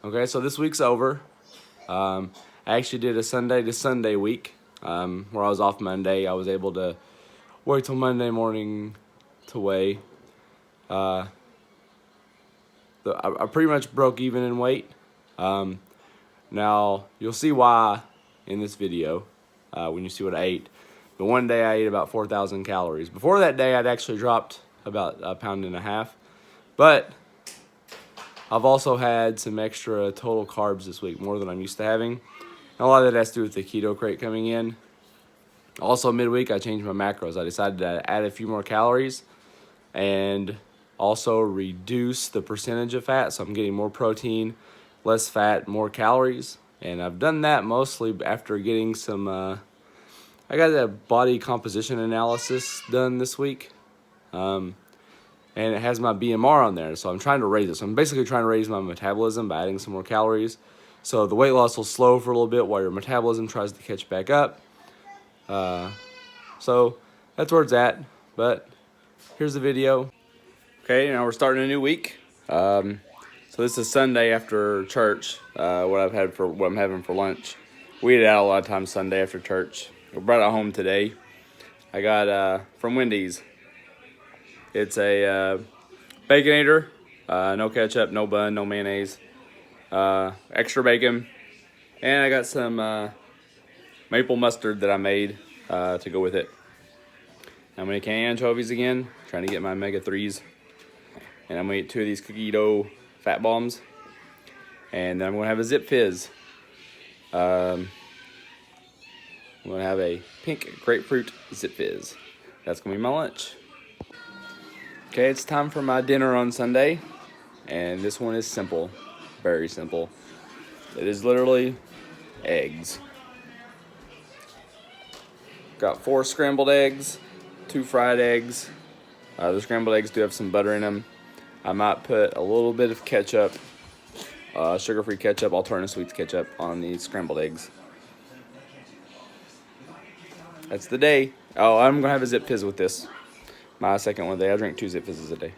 Okay, so this week's over. I actually did a Sunday to Sunday week where I was off Monday. I was able to wait till Monday morning to weigh. I pretty much broke even in weight. Now, you'll see why in this video when you see what I ate. But one day I ate about 4,000 calories. Before that day, I'd actually dropped about 1.5 pounds. But I've also had some extra total carbs this week, more than I'm used to having. And a lot of that has to do with the keto crate coming in. Also, midweek, I changed my macros. I decided to add a few more calories and also reduce the percentage of fat. So I'm getting more protein, less fat, more calories. And I've done that mostly after getting some, I got a body composition analysis done this week. And it has my BMR on there, so I'm trying to raise it. So I'm basically trying to raise my metabolism by adding some more calories. So the weight loss will slow for a little bit while your metabolism tries to catch back up. So that's where it's at, but here's the video. Okay, now we're starting a new week. So this is Sunday after church, what I'm having for lunch. We eat out a lot of times Sunday after church. We brought it home today. I got from Wendy's. It's a Baconator, no ketchup, no bun, no mayonnaise, extra bacon, and I got some maple mustard that I made to go with it. I'm going to can anchovies again, trying to get my omega-3s, and I'm going to eat 2 of these cookie dough fat bombs, and then I'm going to have a Zip Fizz. I'm going to have a pink grapefruit Zip Fizz. That's going to be my lunch. Okay, it's time for my dinner on Sunday, and this one is simple, very simple. It is literally eggs. Got 4 scrambled eggs, 2 fried eggs. The scrambled eggs do have some butter in them. I might put a little bit of ketchup, sugar-free ketchup, alternative sweets ketchup on these scrambled eggs. That's the day. Oh, I'm going to have a Zip Fizz with this. My second one a day. I drink 2 Zip Fizzes a day.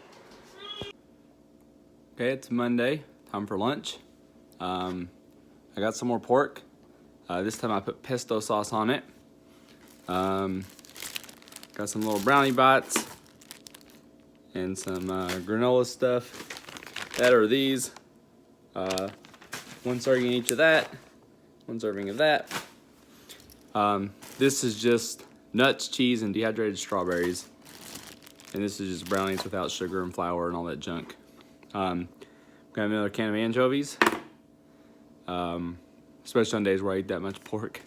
Okay, it's Monday. Time for lunch. I got some more pork. This time I put pesto sauce on it. Got some little brownie bites and some granola stuff. That are these. 1 serving each of that. 1 serving of that. This is just nuts, cheese, and dehydrated strawberries. And this is just brownies without sugar and flour and all that junk. Got another can of anchovies. Especially on days where I eat that much pork.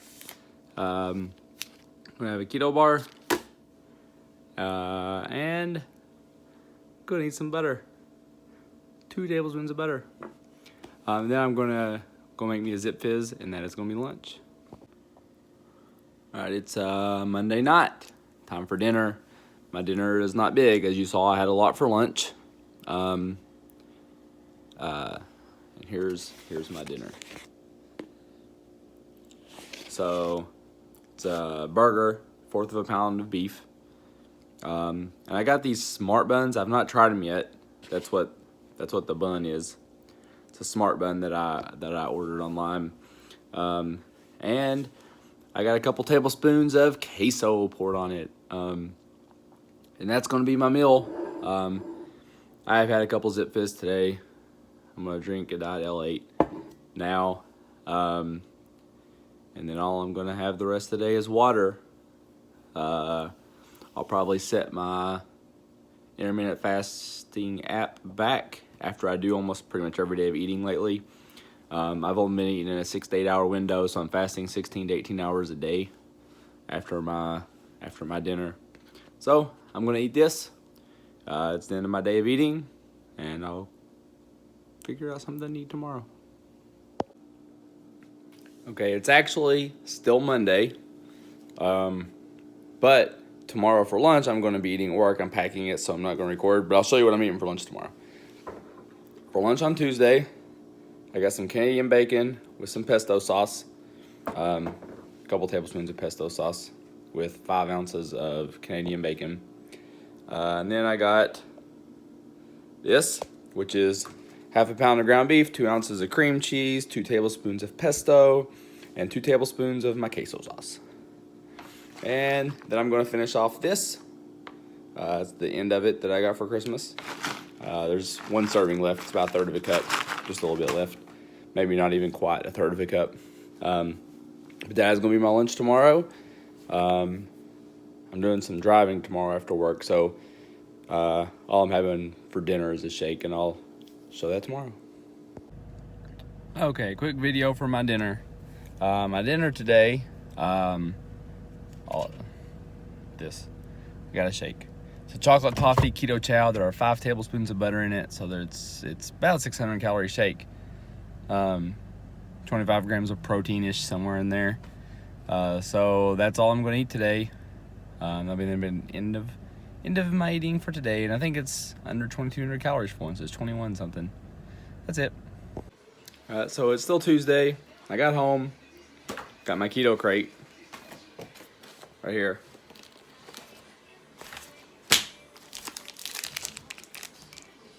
I'm gonna have a keto bar. And gonna eat some butter. 2 tablespoons of butter. Then I'm gonna go make me a Zip Fizz, and that is gonna be lunch. Alright, it's Monday night. Time for dinner. My dinner is not big. As you saw, I had a lot for lunch. And here's my dinner. So it's a burger, 1/4 of a pound of beef. And I got these Smart Buns. I've not tried them yet. That's what the bun is. It's a Smart Bun that I ordered online. And I got a couple tablespoons of queso poured on it. And that's going to be my meal. I've had a couple Zip Fizz today. I'm going to drink a Diet L8 now. And then all I'm going to have the rest of the day is water. I'll probably set my intermittent fasting app back after I do almost pretty much every day of eating lately. I've only been eating in a 6 to 8 hour window, so I'm fasting 16 to 18 hours a day after my dinner. So I'm gonna eat this. It's the end of my day of eating, and I'll figure out something to eat tomorrow. Okay, it's actually still Monday, but tomorrow for lunch I'm going to be eating at work. I'm packing it, so I'm not going to record, but I'll show you what I'm eating for lunch tomorrow. For lunch on Tuesday, I got some Canadian bacon with some pesto sauce, a couple tablespoons of pesto sauce with 5 ounces of Canadian bacon. And then I got this, which is half a pound of ground beef, 2 ounces of cream cheese, 2 tablespoons of pesto, and 2 tablespoons of my queso sauce. And then I'm going to finish off this. It's the end of it that I got for Christmas. There's 1 serving left. It's about a third of a cup, just a little bit left. Maybe not even quite a third of a cup. But that is going to be my lunch tomorrow. I'm doing some driving tomorrow after work, so all I'm having for dinner is a shake, and I'll show that tomorrow. Okay, quick video for my dinner. My dinner today, this. I got a shake. It's a chocolate toffee keto chow. There are 5 tablespoons of butter in it, so it's about a 600 calorie shake. 25 grams of protein-ish somewhere in there. So that's all I'm going to eat today. That'll be the end of my eating for today, and I think it's under 2,200 calories for once. It's 21 something. That's it. So it's still Tuesday. I got home, got my keto crate right here.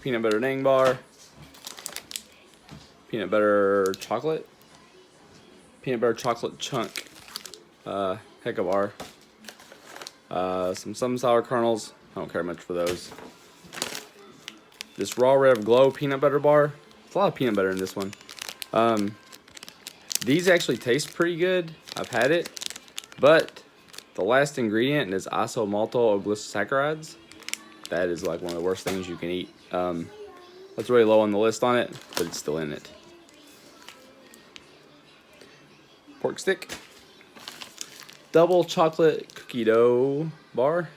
Peanut butter Nang bar, peanut butter chocolate, peanut butter chocolate chunk, heck of bar, some sour kernels. I don't care much for those. This Raw Rev Glow peanut butter bar. There's a lot of peanut butter in this one. These actually taste pretty good. I've had it, but the last ingredient is isomaltosaccharides. That is like one of the worst things you can eat. That's really low on the list on it, but it's still in it. Pork stick. Double chocolate cookie dough bar.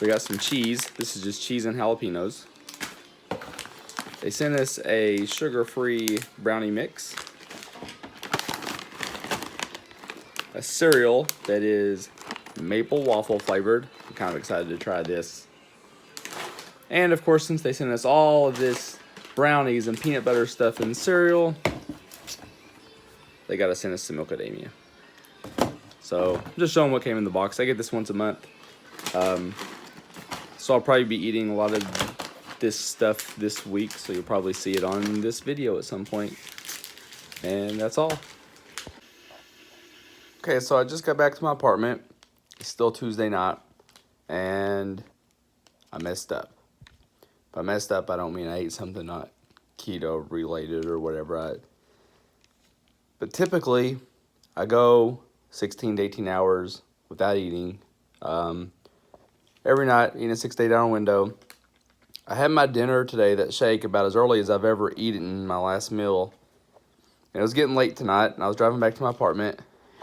We got some cheese. This is just cheese and jalapenos. They sent us a sugar-free brownie mix. A cereal that is maple waffle flavored. I'm kind of excited to try this. And of course, since they sent us all of this brownies and peanut butter stuff in cereal, they got to send us some Milkademia. So I'm just showing what came in the box. I get this once a month. So I'll probably be eating a lot of this stuff this week. So you'll probably see it on this video at some point. And that's all. Okay, so I just got back to my apartment. It's still Tuesday night. And I messed up. By messed up, I don't mean I ate something not keto related or whatever. But typically, I go 16 to 18 hours without eating. Every night, eating a 6 to 8 hour window. I had my dinner today, that shake, about as early as I've ever eaten my last meal. And it was getting late tonight, and I was driving back to my apartment.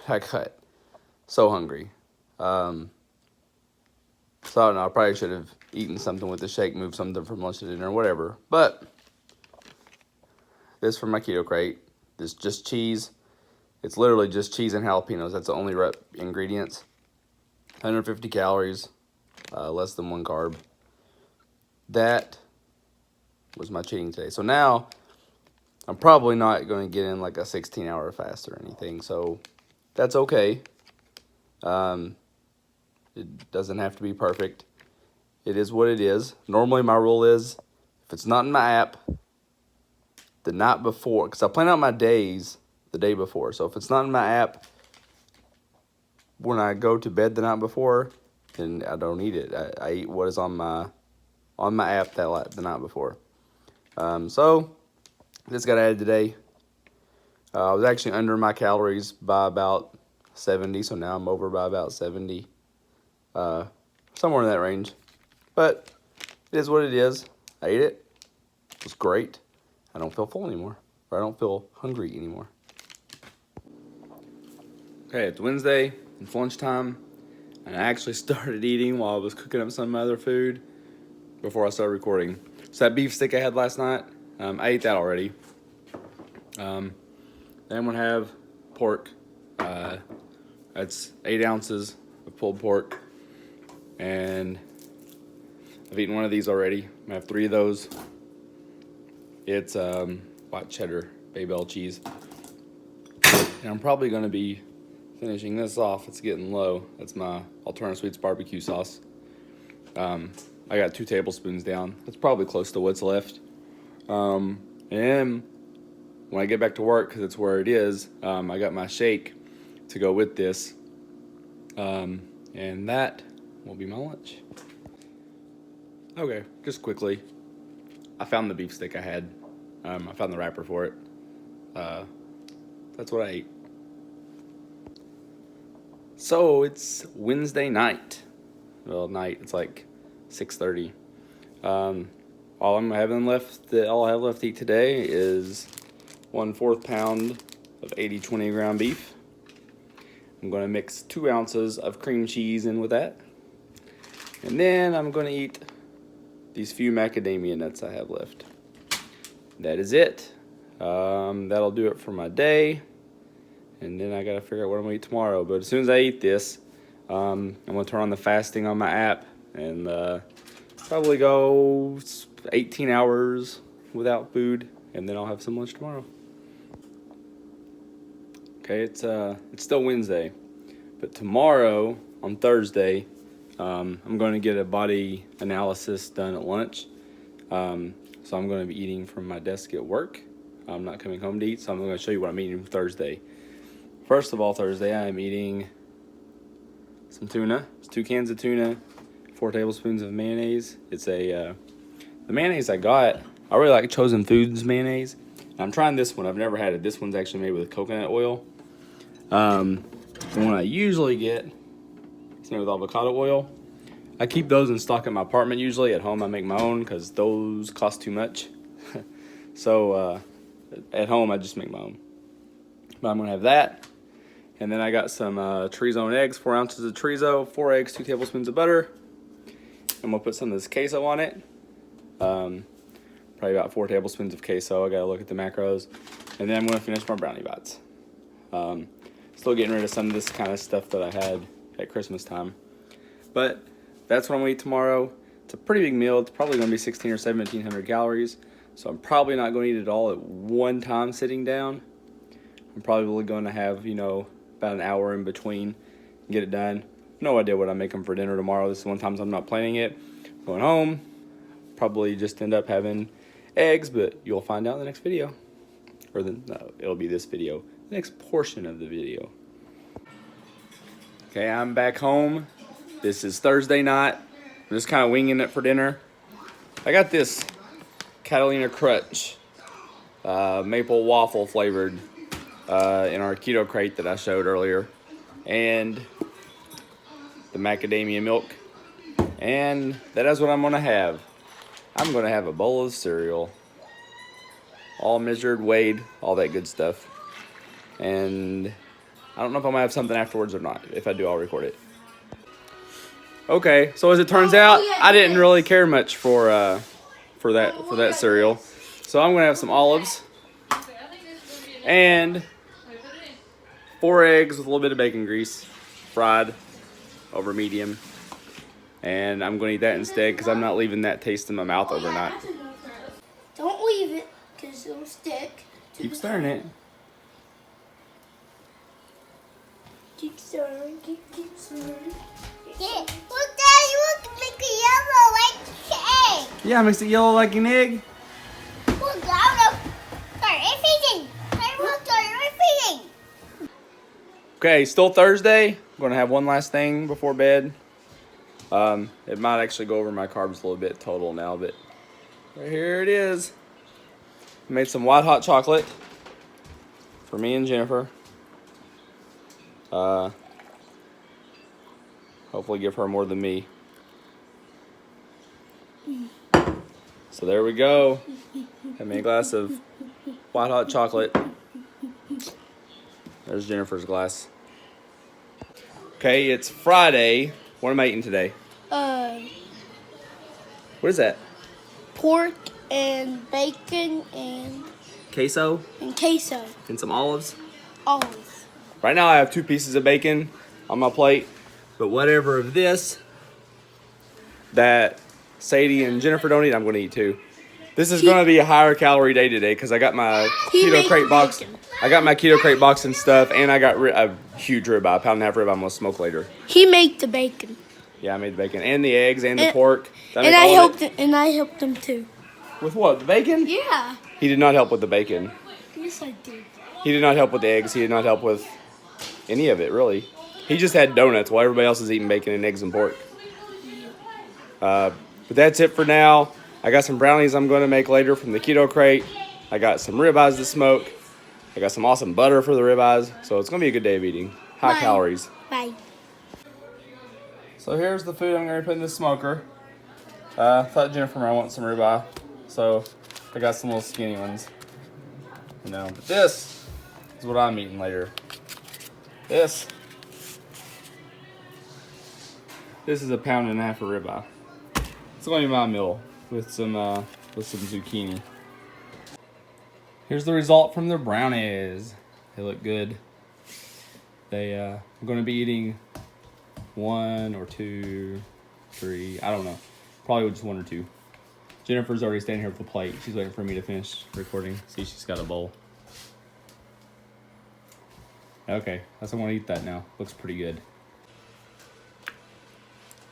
I got so hungry. So I don't know, I probably should have eaten something with the shake, moved something from lunch to dinner, whatever. But this from my keto crate. This just cheese. It's literally just cheese and jalapenos. That's the only ingredients. 150 calories, less than 1 carb. That was my cheating today. So now I'm probably not going to get in like a 16-hour fast or anything. So that's okay. It doesn't have to be perfect. It is what it is. Normally my rule is, if it's not in my app the night before, because I plan out my days the day before. So if it's not in my app when I go to bed the night before, then I don't eat it. I eat what is on my app the night before. So this got added today. I was actually under my calories by about 70, so now I'm over by about 70. Somewhere in that range. But it is what it is. I ate it. It was great. I don't feel full anymore. Or I don't feel hungry anymore. Okay, it's Wednesday. It's lunchtime. And I actually started eating while I was cooking up some other food before I started recording. So that beef stick I had last night, I ate that already. Then I'm going to have pork. That's 8 ounces of pulled pork. And I've eaten one of these already. I have 3 of those. It's white cheddar, Babel cheese. And I'm probably going to be finishing this off. It's getting low. That's my Alternative Sweets barbecue sauce. I got 2 tablespoons down. That's probably close to what's left. And when I get back to work, because it's where it is, I got my shake to go with this. And that will be my lunch. Okay, just quickly. I found the beef stick I had. I found the wrapper for it. That's what I ate. So it's Wednesday night. Well, night. It's like 6:30. All I have left to eat today is 1/4 pound of 80/20 ground beef. I'm going to mix 2 ounces of cream cheese in with that. And then I'm going to eat these few macadamia nuts I have left. That is it. That'll do it for my day. And then I got to figure out what I'm going to eat tomorrow. But as soon as I eat this, I'm going to turn on the fasting on my app and probably go 18 hours without food. And then I'll have some lunch tomorrow. Okay, it's still Wednesday, but tomorrow on Thursday, I'm going to get a body analysis done at lunch. So I'm going to be eating from my desk at work. I'm not coming home to eat, so I'm going to show you what I'm eating Thursday. First of all, Thursday I'm eating some tuna. It's 2 cans of tuna, 4 tablespoons of mayonnaise. It's the mayonnaise I got. I really like Chosen Foods mayonnaise. I'm trying this one. I've never had it. This one's actually made with coconut oil. The one I usually get is made with avocado oil. I keep those in stock at my apartment usually. At home I make my own because those cost too much. So at home I just make my own. But I'm going to have that. And then I got some Chorizo eggs, 4 ounces of chorizo, 4 eggs, 2 tablespoons of butter. I'm going to put some of this queso on it. Probably about 4 tablespoons of queso. I got to look at the macros. And then I'm going to finish my brownie bites. Still getting rid of some of this kind of stuff that I had at Christmas time. But that's what I'm going to eat tomorrow. It's a pretty big meal. It's probably going to be 1,600 or 1,700 calories. So I'm probably not going to eat it all at one time sitting down. I'm probably going to have, about an hour in between and get it done. No idea what I'm making for dinner tomorrow. This is one time I'm not planning it. I'm going home. Probably just end up having eggs, but you'll find out in the next video. No, it'll be this video. The next portion of the video. Okay, I'm back home. This is Thursday night. I'm just kind of winging it for dinner. I got this Catalina Crunch maple waffle flavored in our keto crate that I showed earlier, and the macadamia milk, and that is what I'm gonna have. I'm gonna have a bowl of cereal, all measured, weighed, all that good stuff. And I don't know if I'm gonna have something afterwards or not. If I do, I'll record it. Okay, so as it turns out, I didn't really care much for that cereal. So I'm gonna have some olives and 4 eggs with a little bit of bacon grease, fried over medium. And I'm gonna eat that instead because I'm not leaving that taste in my mouth overnight. Don't leave it because it'll stick. Keep stirring it. Keep stirring, keep stirring. Yeah, look, Dad, you look like a yellow like egg. Yeah, makes it yellow like an egg. Look, start feeding. Start feeding. Okay, still Thursday. I'm gonna have one last thing before bed. It might actually go over my carbs a little bit total now, but right here it is. Made some white hot chocolate for me and Jennifer. Hopefully give her more than me. So there we go. Have me a glass of white hot chocolate. There's Jennifer's glass. Okay, it's Friday. What am I eating today? What is that? Pork and bacon and Queso queso. and some olives. Olives. Right now I have 2 pieces of bacon on my plate, but whatever of this that Sadie and Jennifer don't eat, I'm going to eat too. This is going to be a higher calorie day today because I got my keto crate box. I got my keto crate box and stuff, and I got a huge ribeye, 1.5 pound ribeye I'm going to smoke later. He made the bacon. Yeah, I made the bacon and the eggs and the pork. And I helped him too. With what? The bacon? Yeah. He did not help with the bacon. Yes, I did. He did not help with the eggs. He did not help with any of it, really. He just had donuts while everybody else is eating bacon and eggs and pork. But that's it for now. I got some brownies I'm going to make later from the Keto Crate. I got some ribeyes to smoke. I got some awesome butter for the ribeyes. So it's going to be a good day of eating. High Bye. calories. Bye. So here's the food I'm going to put in the smoker. I thought Jennifer might want some ribeye. So I got some little skinny ones. You know, but this is what I'm eating later. This is a pound and a half of ribeye. It's going to be my meal with some zucchini. Here's the result from the brownies. They look good. I'm going to be eating 1 or 2, 3. I don't know. Probably just 1 or 2. Jennifer's already standing here with the plate. She's waiting for me to finish recording. See, she's got a bowl. Okay, I want to eat that now. Looks pretty good.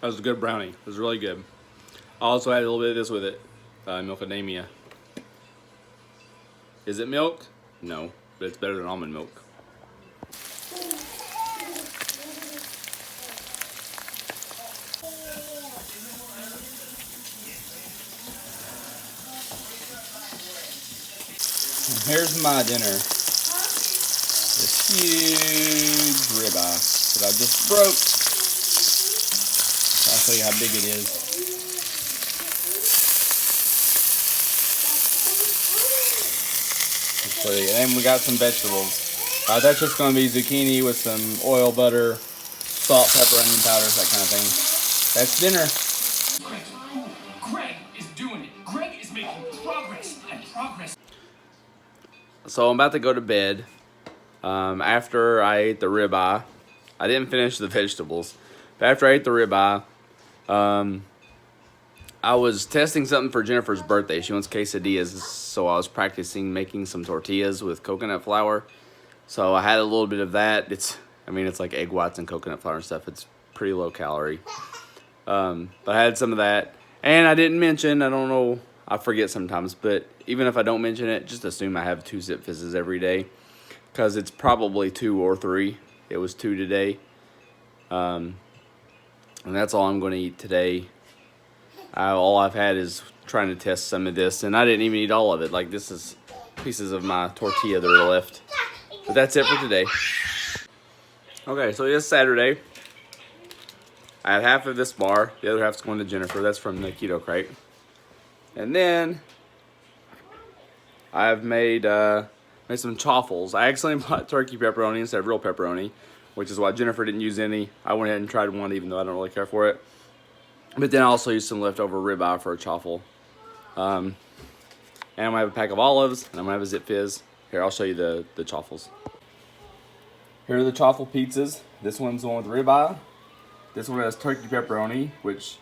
That was a good brownie. It was really good. I also had a little bit of this with it. Milkadamia. Is it milk? No, but it's better than almond milk. Here's my dinner. This huge ribeye that I just broke. I'll show you how big it is. And then we got some vegetables. That's just going to be zucchini with some oil, butter, salt, pepper, onion powders, that kind of thing. That's dinner. Greg is doing it. Greg is making progress and progress. So I'm about to go to bed. After I ate the ribeye, I didn't finish the vegetables. But after I ate the ribeye, I was testing something for Jennifer's birthday. She wants quesadillas, so I was practicing making some tortillas with coconut flour. So I had a little bit of that. It's like egg whites and coconut flour and stuff. It's pretty low calorie. But I had some of that. And I didn't mention, I don't know, I forget sometimes, but even if I don't mention it, just assume I have 2 Zip Fizzes every day. Because it's probably 2 or 3. It was 2 today. And that's all I'm going to eat today. All I've had is trying to test some of this, and I didn't even eat all of it. Like, this is pieces of my tortilla that are left. But that's it for today. Okay, so it's Saturday. I had half of this bar. The other half's going to Jennifer. That's from the Keto Crate. And then I've made some chaffles. I accidentally bought turkey pepperoni instead of real pepperoni, which is why Jennifer didn't use any. I went ahead and tried one, even though I don't really care for it. But then I also used some leftover ribeye for a chaffle. And I'm going to have a pack of olives, and I'm going to have a Zip Fizz. Here, I'll show you the chaffles. Here are the chaffle pizzas. This one's the one with ribeye. This one has turkey pepperoni, which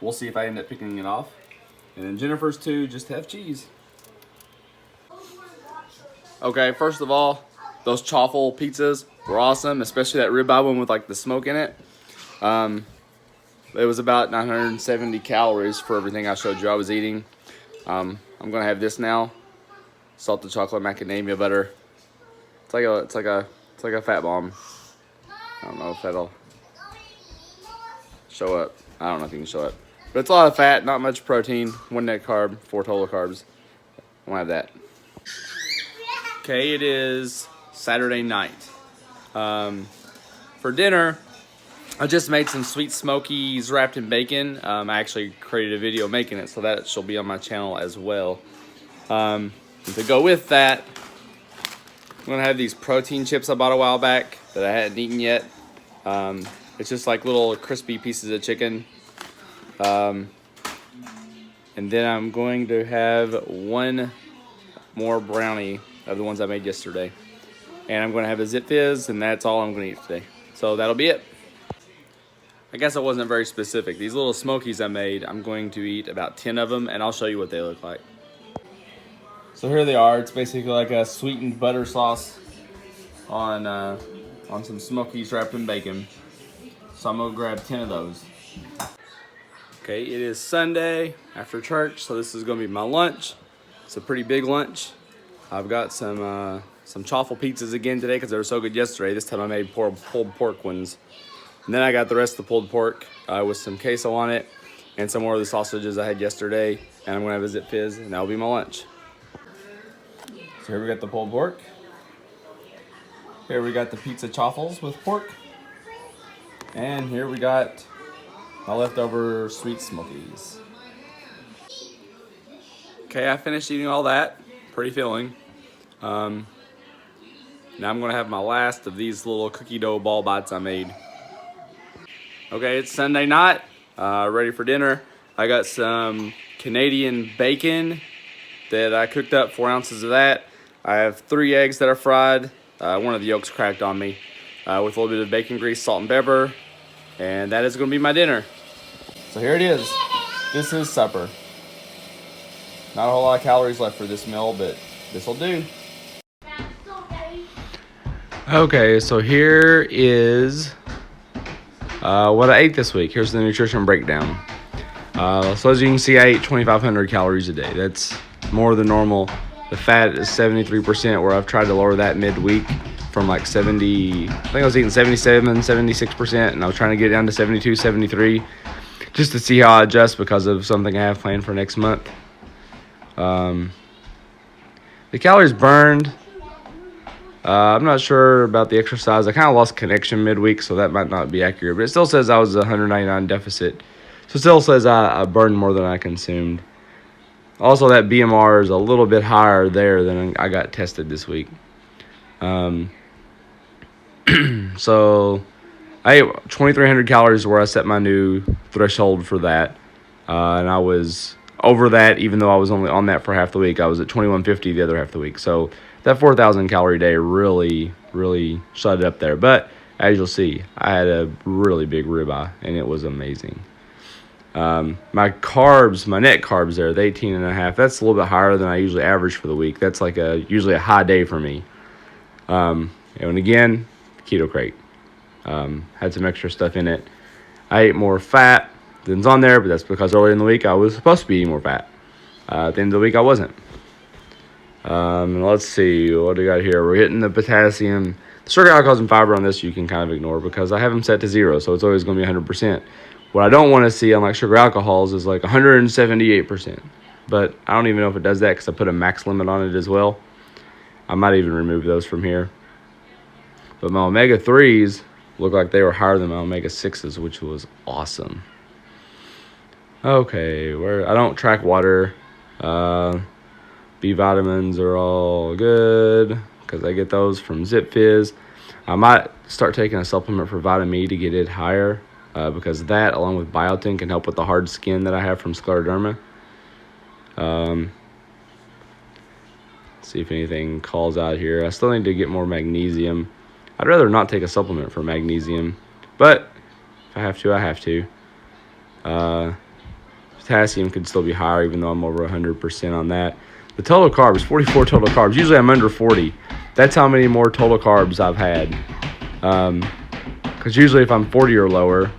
we'll see if I end up picking it off. And then Jennifer's 2 just have cheese. Okay, first of all, those chaffle pizzas were awesome, especially that ribeye one with like the smoke in it. It was about 970 calories for everything I showed you I was eating. I'm gonna have this now. Salted chocolate macadamia butter. It's like a fat bomb. I don't know if that'll show up. I don't know if you can show up. But it's a lot of fat, not much protein, 1 net carb, 4 total carbs. I'm gonna have that. Okay, it is Saturday night. For dinner, I just made some sweet smokies wrapped in bacon. I actually created a video making it, so that shall be on my channel as well. And to go with that, I'm gonna have these protein chips I bought a while back that I hadn't eaten yet. It's just like little crispy pieces of chicken. And then I'm going to have 1 more brownie of the ones I made yesterday. And I'm going to have a Zip Fizz, and that's all I'm going to eat today. So that'll be it. I guess I wasn't very specific. These little smokies I made, I'm going to eat about 10 of them, and I'll show you what they look like. So here they are. It's basically like a sweetened butter sauce on some smokies wrapped in bacon. So I'm going to grab 10 of those. Okay, it is Sunday after church, so this is gonna be my lunch. It's a pretty big lunch. I've got some chaffle pizzas again today because they were so good yesterday. This time I made pulled pork ones. And then I got the rest of the pulled pork with some queso on it and some more of the sausages I had yesterday. And I'm gonna have a Zip Fizz, and that'll be my lunch. So here we got the pulled pork. Here we got the pizza chaffles with pork. And here we got my leftover sweet smokies. Okay, I finished eating all that. Pretty filling. Now I'm gonna have my last of these little cookie dough ball bites I made. Okay, it's Sunday night. Ready for dinner. I got some Canadian bacon that I cooked up, 4 ounces of that. I have 3 eggs that are fried. One of the yolks cracked on me. With a little bit of bacon grease, salt, and pepper. And that is gonna be my dinner. So here it is. This is supper. Not a whole lot of calories left for this meal, but this will do. Okay, so here is what I ate this week. Here's the nutrition breakdown. So as you can see, I ate 2,500 calories a day. That's more than normal. The fat is 73%, where I've tried to lower that midweek from like 70, I think I was eating 77, 76%, and I was trying to get it down to 72, 73, just to see how I adjust because of something I have planned for next month. The calories burned, I'm not sure about the exercise. I kind of lost connection midweek, so that might not be accurate, but it still says I was 199 deficit. So it still says I burned more than I consumed. Also, that BMR is a little bit higher there than I got tested this week. So I ate 2,300 calories where I set my new threshold for that. And I was over that, even though I was only on that for half the week. I was at 2,150 the other half the week. So that 4,000 calorie day really shut it up there. But as you'll see, I had a really big ribeye, and it was amazing. My carbs, my net carbs there, the 18.5, that's a little bit higher than I usually average for the week. That's like usually a high day for me. And again, keto crate. Had some extra stuff in it. I ate more fat than's on there, but that's because earlier in the week I was supposed to be eating more fat. At the end of the week I wasn't. Let's see, what do we got here? We're hitting the potassium. The sugar, alcohols, and fiber on this you can kind of ignore because I have them set to 0, so it's always going to be 100%. What I don't want to see on like sugar alcohols is like 178%. But I don't even know if it does that because I put a max limit on it as well. I might even remove those from here. But my omega-3s look like they were higher than my omega-6s, which was awesome. Okay, I don't track water. B vitamins are all good because I get those from Zip Fizz. I might start taking a supplement for vitamin E to get it higher because that, along with biotin, can help with the hard skin that I have from scleroderma. See if anything calls out here. I still need to get more magnesium. I'd rather not take a supplement for magnesium, but if I have to, I have to. Potassium could still be higher, even though I'm over 100% on that. The total carbs, 44 total carbs. Usually I'm under 40. That's how many more total carbs I've had. Because usually if I'm 40 or lower,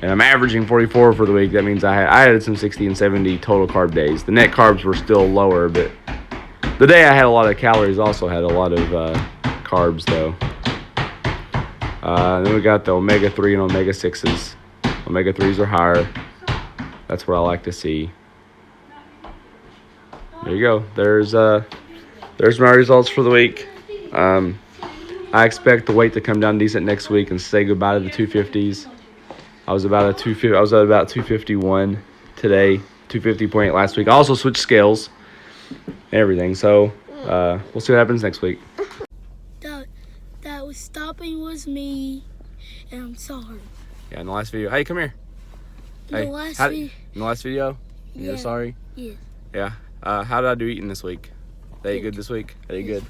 and I'm averaging 44 for the week, that means I had some 60 and 70 total carb days. The net carbs were still lower, but the day I had a lot of calories also had a lot of carbs, though. Then we got the omega-3 and omega-6s. Omega-3s are higher. That's what I like to see. There you go. There's my results for the week. I expect the weight to come down decent next week and say goodbye to the 250s. I was at about 251 today, 250.8 last week. I also switched scales and everything. So we'll see what happens next week. That was stopping was me, and I'm sorry. Yeah, in the last video. Hey, come here. In Hey, the last in the last video, you're sorry? Yeah. Yeah. How did I do eating this week? Did I eat good this week? I ate good.